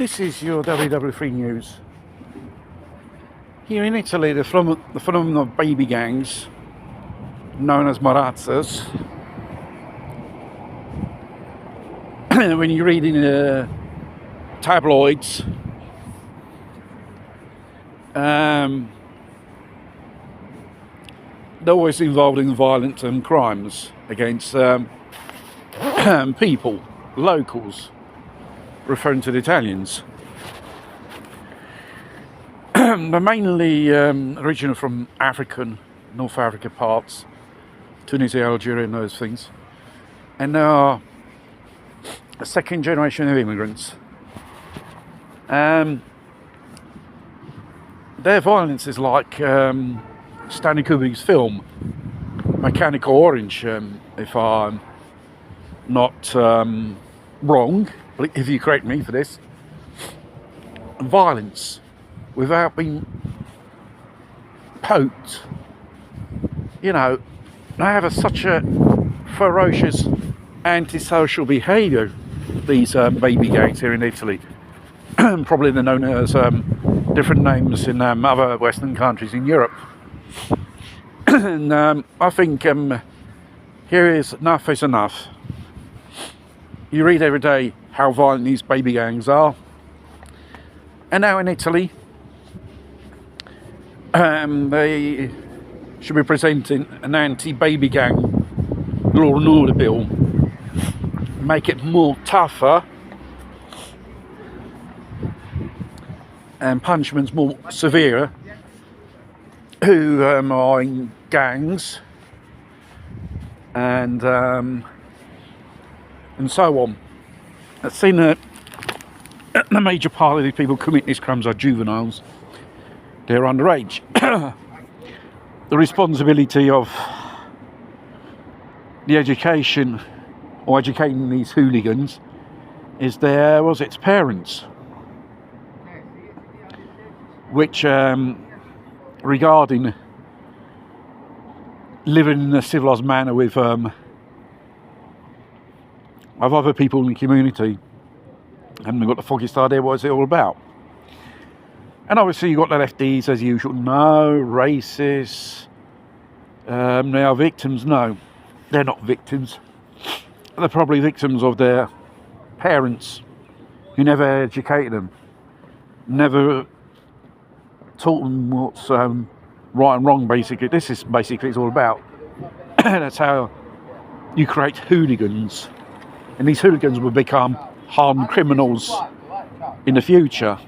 This is your WW3 News. Here in Italy, the phenomenon of baby gangs, known as marazzas, when you read in tabloids, they're always involved in violent crimes against people, locals, referring to the Italians. They're mainly original from North Africa parts, Tunisia, Algeria and those things. And they are a second generation of immigrants. Their violence is like Stanley Kubrick's film, Mechanical Orange, if I'm not wrong, if you correct me for this. Violence without being poked. You know, they have such a ferocious antisocial behaviour, these baby gangs here in Italy. Probably they're known as different names in other Western countries in Europe. And I think here is enough is enough. You read every day how violent these baby gangs are. And now in Italy, they should be presenting an anti-baby gang law and order bill. Make it more tougher and punishments more severe who are in gangs and so on. I've seen that the major part of these people committing these crimes are juveniles. They're underage. The responsibility of the education or educating these hooligans is its parents, which regarding living in a civilised manner with other people in the community, haven't got the foggiest idea what it's all about. And obviously you've got the lefties as usual. No, racists. They are victims. No, they're not victims. They're probably victims of their parents who never educated them, never taught them what's right and wrong, basically. This is basically it's all about. That's how you create hooligans. And these hooligans will become hardened criminals in the future.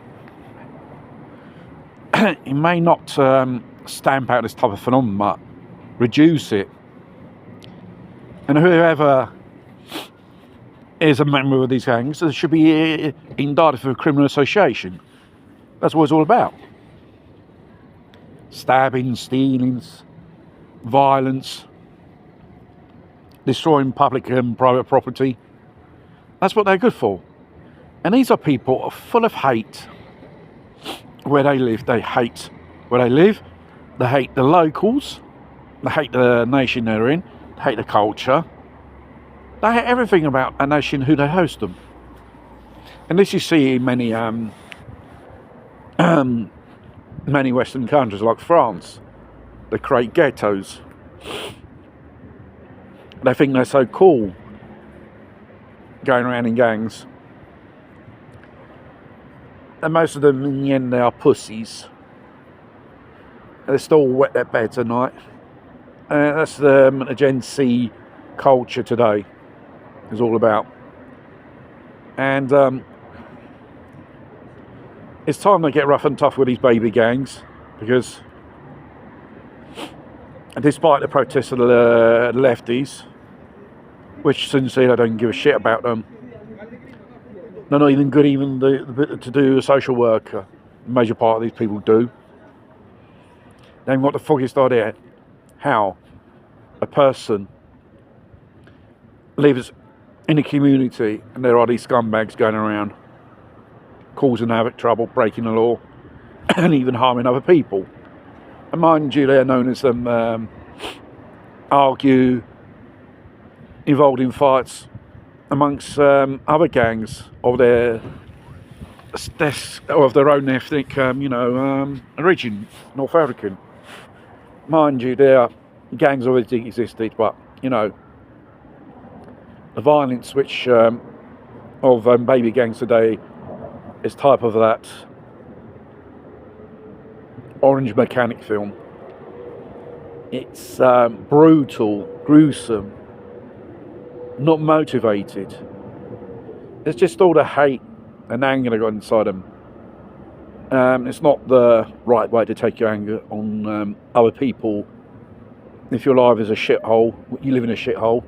It may not stamp out this type of phenomenon, but reduce it. And whoever is a member of these gangs should be indicted for criminal association. That's what it's all about. Stabbings, stealings, violence, destroying public and private property. That's what they're good for. And these are people full of hate. Where they live, they hate where they live. They hate the locals. They hate the nation they're in. They hate the culture. They hate everything about a nation who they host them. And this you see in many many Western countries like France. They create ghettos. They think they're so cool going around in gangs. And most of them, in the end, they are pussies. They still wet their beds at night. That's the Gen Z culture today is all about. And it's time they get rough and tough with these baby gangs, because despite the protests of the lefties, which sincerely I don't give a shit about them, they're not even good to do a social worker. The major part of these people do. They haven't got the foggiest idea how a person lives in a community and there are these scumbags going around causing havoc, trouble, breaking the law and even harming other people. And mind you, they're known as argue, involved in fights amongst other gangs of their of their own ethnic, origin, North African. Mind you, there gangs already existed, but the violence which of baby gangs today is type of that Orange Mechanic film. It's brutal, gruesome, not motivated. It's just all the hate and anger they got inside them. It's not the right way to take your anger on other people. If your life is a shithole, you live in a shithole,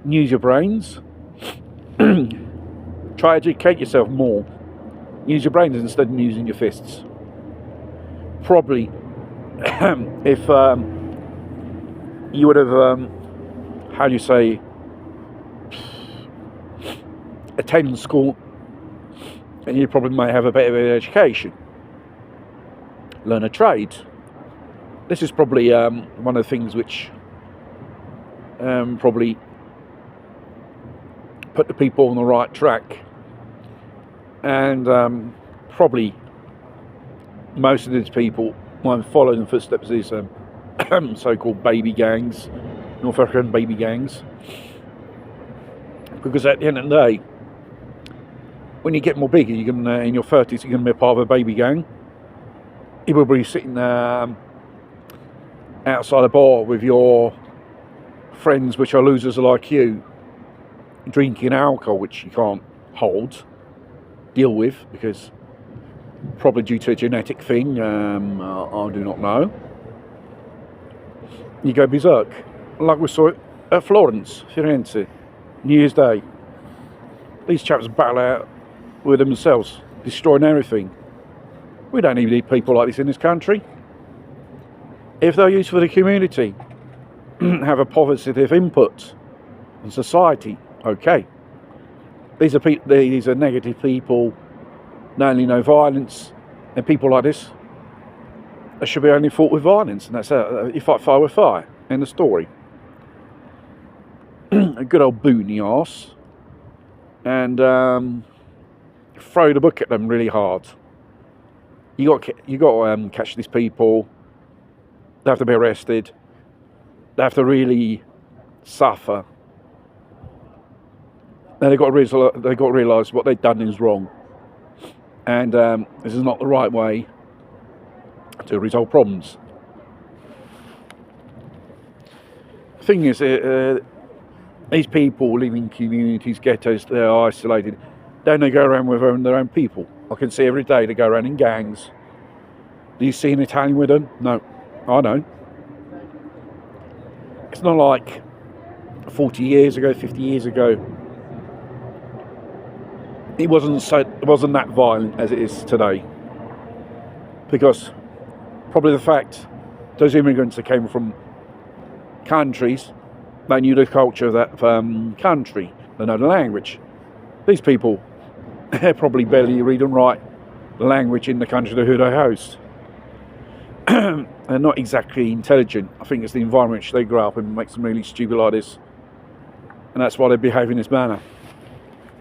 use your brains. Try to educate yourself more. Use your brains instead of using your fists. Probably, if you would have, attend school, and you probably might have a bit of an education. Learn a trade. This is probably one of the things which probably put the people on the right track, and probably most of these people might follow in the footsteps of these so-called baby gangs, North African baby gangs, because at the end of the day, when you get more bigger, you're gonna in your 30s, you're gonna be a part of a baby gang. You will be sitting outside a bar with your friends, which are losers like you, drinking alcohol, which you can't deal with, because probably due to a genetic thing, I do not know. You go berserk, like we saw it at Florence, Firenze, New Year's Day. These chaps battle out with themselves, destroying everything. We don't even need people like this in this country. If they're used for the community, have a positive input in society, okay. These are negative people, not only no violence, and people like this, they should be only fought with violence, and that's you fight fire with fire. End of story. A good old boot in the arse, and throw the book at them really hard. You got to catch these people. They have to be arrested. They have to really suffer. Then they got to realise what they've done is wrong, and this is not the right way to resolve problems. The thing is, these people live in communities, ghettos, they're isolated. Don't they go around with their own people? I can see every day they go around in gangs. Do you see an Italian with them? No, I don't. It's not like 40 years ago, 50 years ago. It wasn't that violent as it is today. Because probably the fact those immigrants that came from countries, they knew the culture of that country, they know the language. These people probably barely read and write the language in the country who they host. They're not exactly intelligent. I think it's the environment which they grow up in makes them really stupid like this, and that's why they behave in this manner.